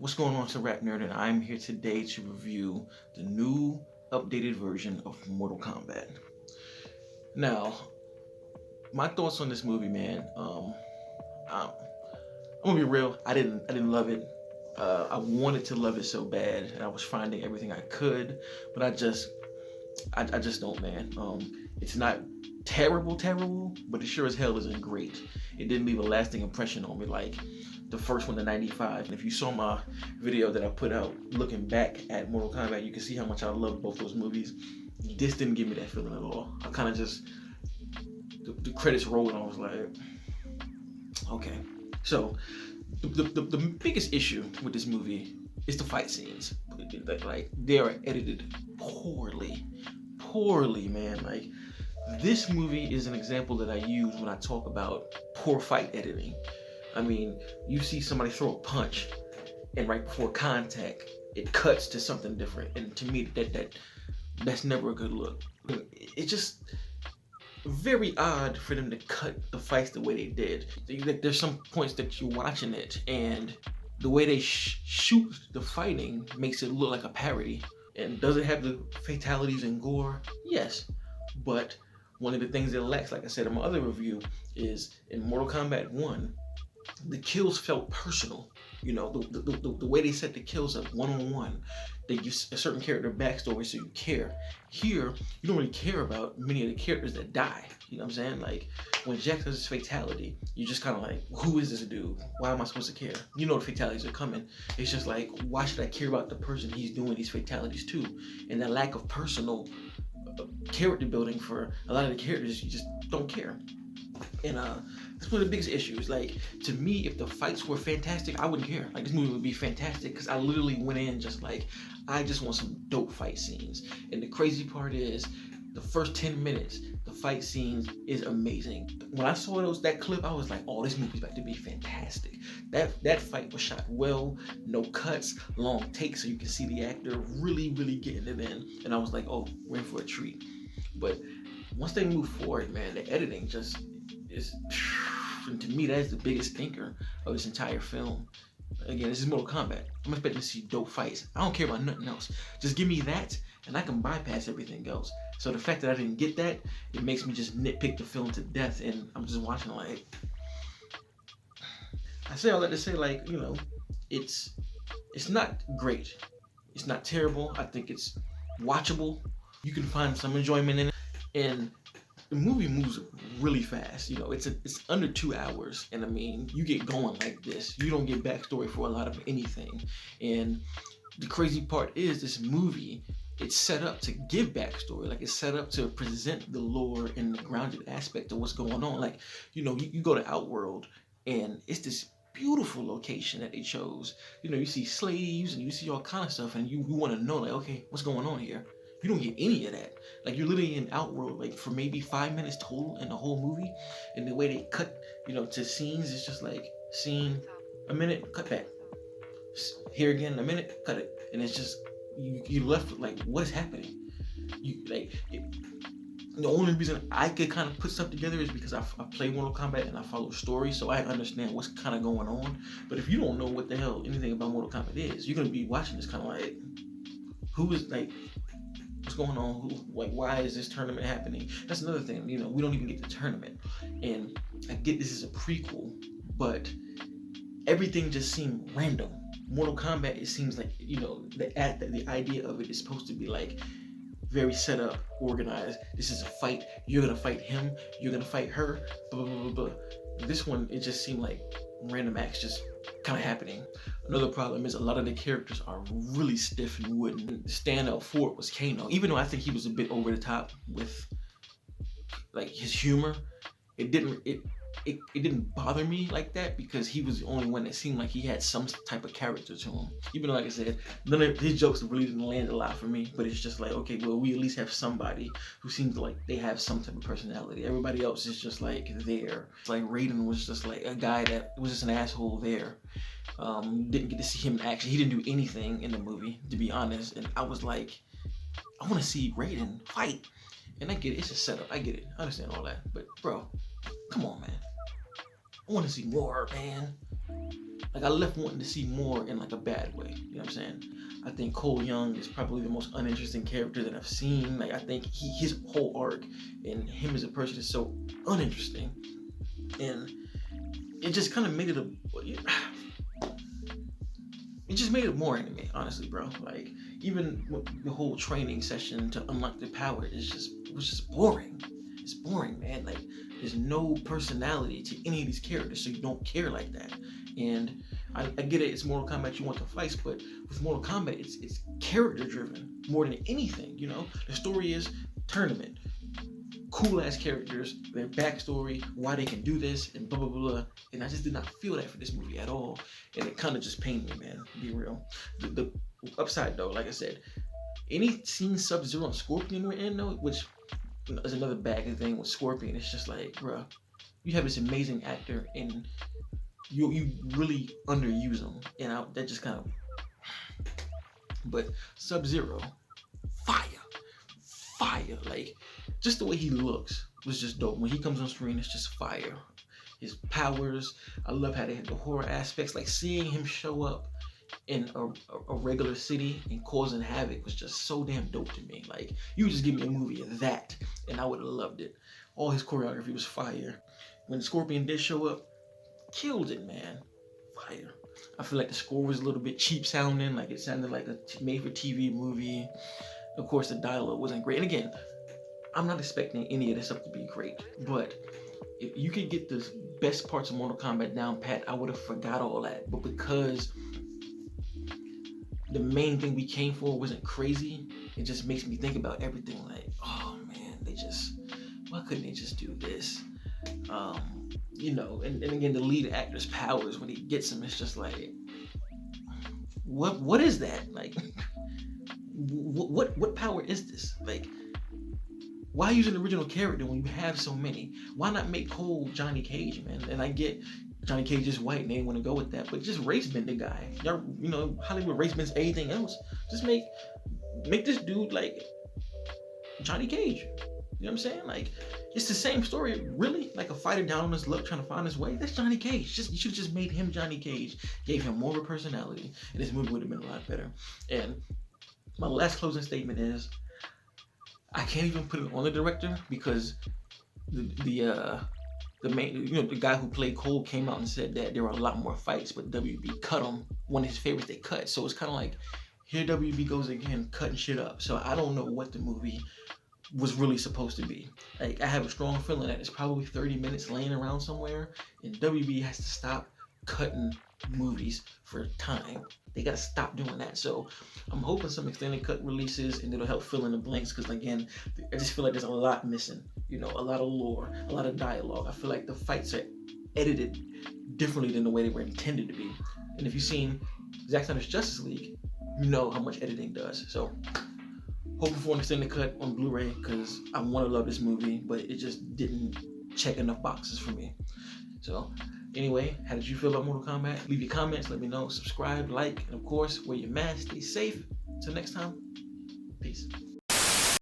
What's going on, it's a RapNerd, and I'm here today to review the new updated version of Mortal Kombat. Now, my thoughts on this movie, man. I'm gonna be real. I didn't love it. I wanted to love it so bad, and I was finding everything I could, but I just don't, man. It's not terrible, but it sure as hell isn't great. It didn't leave a lasting impression on me like the first one, in '95. And if you saw my video that I put out looking back at Mortal Kombat, you can see how much I love both those movies. This didn't give me that feeling at all. I kind of just, the credits rolled and I was like, okay. So, the biggest issue with this movie is the fight scenes. Like, they are edited poorly, man. Like, this movie is an example that I use when I talk about poor fight editing. I mean, you see somebody throw a punch, and right before contact, it cuts to something different. And to me, that's never a good look. It's just very odd for them to cut the fights the way they did. There's some points that you're watching it, and the way they shoot the fighting makes it look like a parody. And does it have the fatalities and gore? Yes, but one of the things it lacks, like I said in my other review, is in Mortal Kombat 1, the kills felt personal. You know, the way they set the kills up one-on-one, they give a certain character backstory so you care. Here, you don't really care about many of the characters that die. You know what I'm saying? Like, when Jack does his fatality, you're just kind of like, who is this dude? Why am I supposed to care? You know the fatalities are coming. It's just like, why should I care about the person he's doing these fatalities to? And that lack of personal character building for a lot of the characters, you just don't care. And that's one of the biggest issues. Like, to me, if the fights were fantastic, I wouldn't care. Like, this movie would be fantastic because I literally went in just like, I just want some dope fight scenes. And the crazy part is, the first 10 minutes, the fight scenes is amazing. When I saw that clip, I was like, oh, this movie's about to be fantastic. That fight was shot well, no cuts, long takes, so you can see the actor really getting it in. And I was like, oh, we're in for a treat. But once they move forward, man, the editing just is, and to me, that is the biggest thinker of this entire film. Again, this is Mortal Kombat. I'm expecting to see dope fights. I don't care about nothing else. Just give me that, and I can bypass everything else. So the fact that I didn't get that, it makes me just nitpick the film to death, and I'm just watching like, I say all that to say, like, you know, it's not great. It's not terrible. I think it's watchable. You can find some enjoyment in it, and the movie moves really fast. You know, it's under 2 hours, and I mean, you get going like this. You don't get backstory for a lot of anything. And the crazy part is, this movie, it's set up to give backstory. Like, it's set up to present the lore and the grounded aspect of what's going on. Like, you know, you go to Outworld, and it's this beautiful location that they chose. You know, you see slaves and you see all kind of stuff, and you want to know, like, okay, what's going on here? You don't get any of that. Like, you're literally in Outworld, like, for maybe 5 minutes total in the whole movie. And the way they cut, you know, to scenes, it's just like, scene, a minute, cut back. Here again, a minute, cut it. And it's just, you left with, like, what is happening? The only reason I could kind of put stuff together is because I play Mortal Kombat and I follow stories, so I understand what's kind of going on. But if you don't know what the hell anything about Mortal Kombat is, you're going to be watching this kind of like, who is, like, what's going on? Like, why is this tournament happening? That's another thing. You know, we don't even get the tournament. And I get this is a prequel, but everything just seemed random. Mortal Kombat, it seems like, you know, the idea of it is supposed to be like very set up, organized. This is a fight. You're gonna fight him. You're gonna fight her. Blah blah blah blah. This one, it just seemed like random acts just kind of happening. Another problem is a lot of the characters are really stiff and wooden. The standout for it was Kano. Even though I think he was a bit over the top with, like, his humor, it didn't bother me like that because he was the only one that seemed like he had some type of character to him. Even though, like I said, none of his jokes really didn't land a lot for me, but it's just like, okay, well, we at least have somebody who seems like they have some type of personality. Everybody else is just like there. It's like Raiden was just like a guy that was just an asshole there. Didn't get to see him in action. He didn't do anything in the movie, to be honest. And I was like, I want to see Raiden fight. And I get it. It's a setup. I get it. I understand all that. But, bro, come on, man. I want to see more, man. like I left wanting to see more in like a bad way. You know what I'm saying? I think Cole Young is probably the most uninteresting character that I've seen. Like I think his whole arc and him as a person is so uninteresting, and it just kind of made it it just made it more anime, honestly, bro. Like even the whole training session to unlock the power was just boring. It's boring, man. Like there's no personality to any of these characters, so you don't care like that. And I get it, it's Mortal Kombat, you want to fight, but with Mortal Kombat, it's character driven more than anything. You know, the story is tournament, cool ass characters, their backstory, why they can do this, and blah blah blah. And I just did not feel that for this movie at all, and it kind of just pained me, man. To be real. The upside though, like I said, any scene Sub-Zero and Scorpion were in though, which is another bad thing with Scorpion. It's just like, bruh, you have this amazing actor and you really underuse him, and that just kind of. But Sub-Zero, fire, like just the way he looks was just dope. When he comes on screen, it's just fire. His powers, I love how they had the horror aspects. Like seeing him show up in a regular city and causing havoc was just so damn dope to me. Like you just give me a movie of that, and I would have loved it. All his choreography was fire. When Scorpion did show up, killed it, man. Fire. I feel like the score was a little bit cheap sounding, like it sounded like a made-for-TV movie. Of course, the dialogue wasn't great. And again, I'm not expecting any of this stuff to be great, but if you could get the best parts of Mortal Kombat down pat, I would have forgot all that. But because the main thing we came for wasn't crazy, it just makes me think about everything like, oh man, why couldn't they just do this? You know, and again, the lead actor's powers, when he gets them, it's just like, what is that? Like, what power is this? Like, why use an original character when you have so many? Why not make Cole Johnny Cage, man? And I get Johnny Cage is white and they didn't want to go with that, but just race bend the guy. Y'all, you know, Hollywood race bends anything else. Just make this dude like Johnny Cage. You know what I'm saying? Like, it's the same story, really. Like a fighter down on his luck trying to find his way. That's Johnny Cage. You should have just made him Johnny Cage, gave him more of a personality, and this movie would have been a lot better. And my last closing statement is, I can't even put it on the director because the main, you know, the guy who played Cole came out and said that there were a lot more fights, but WB cut him. One of his favorites they cut. So it's kind of like, here WB goes again, cutting shit up. So I don't know what the movie was really supposed to be. Like, I have a strong feeling that it's probably 30 minutes laying around somewhere, and WB has to stop cutting movies for time. They gotta stop doing that. So I'm hoping some extended cut releases and it'll help fill in the blanks, because again, I just feel like there's a lot missing. You know, a lot of lore, a lot of dialogue. I feel like the fights are edited differently than the way they were intended to be. And if you've seen Zack Snyder's Justice League, you know how much editing does. So hoping for an extended cut on Blu-ray, because I want to love this movie, but it just didn't check enough boxes for me. So anyway, how did you feel about Mortal Kombat? Leave your comments, let me know, subscribe, like, and of course, wear your mask, stay safe. Until next time, peace.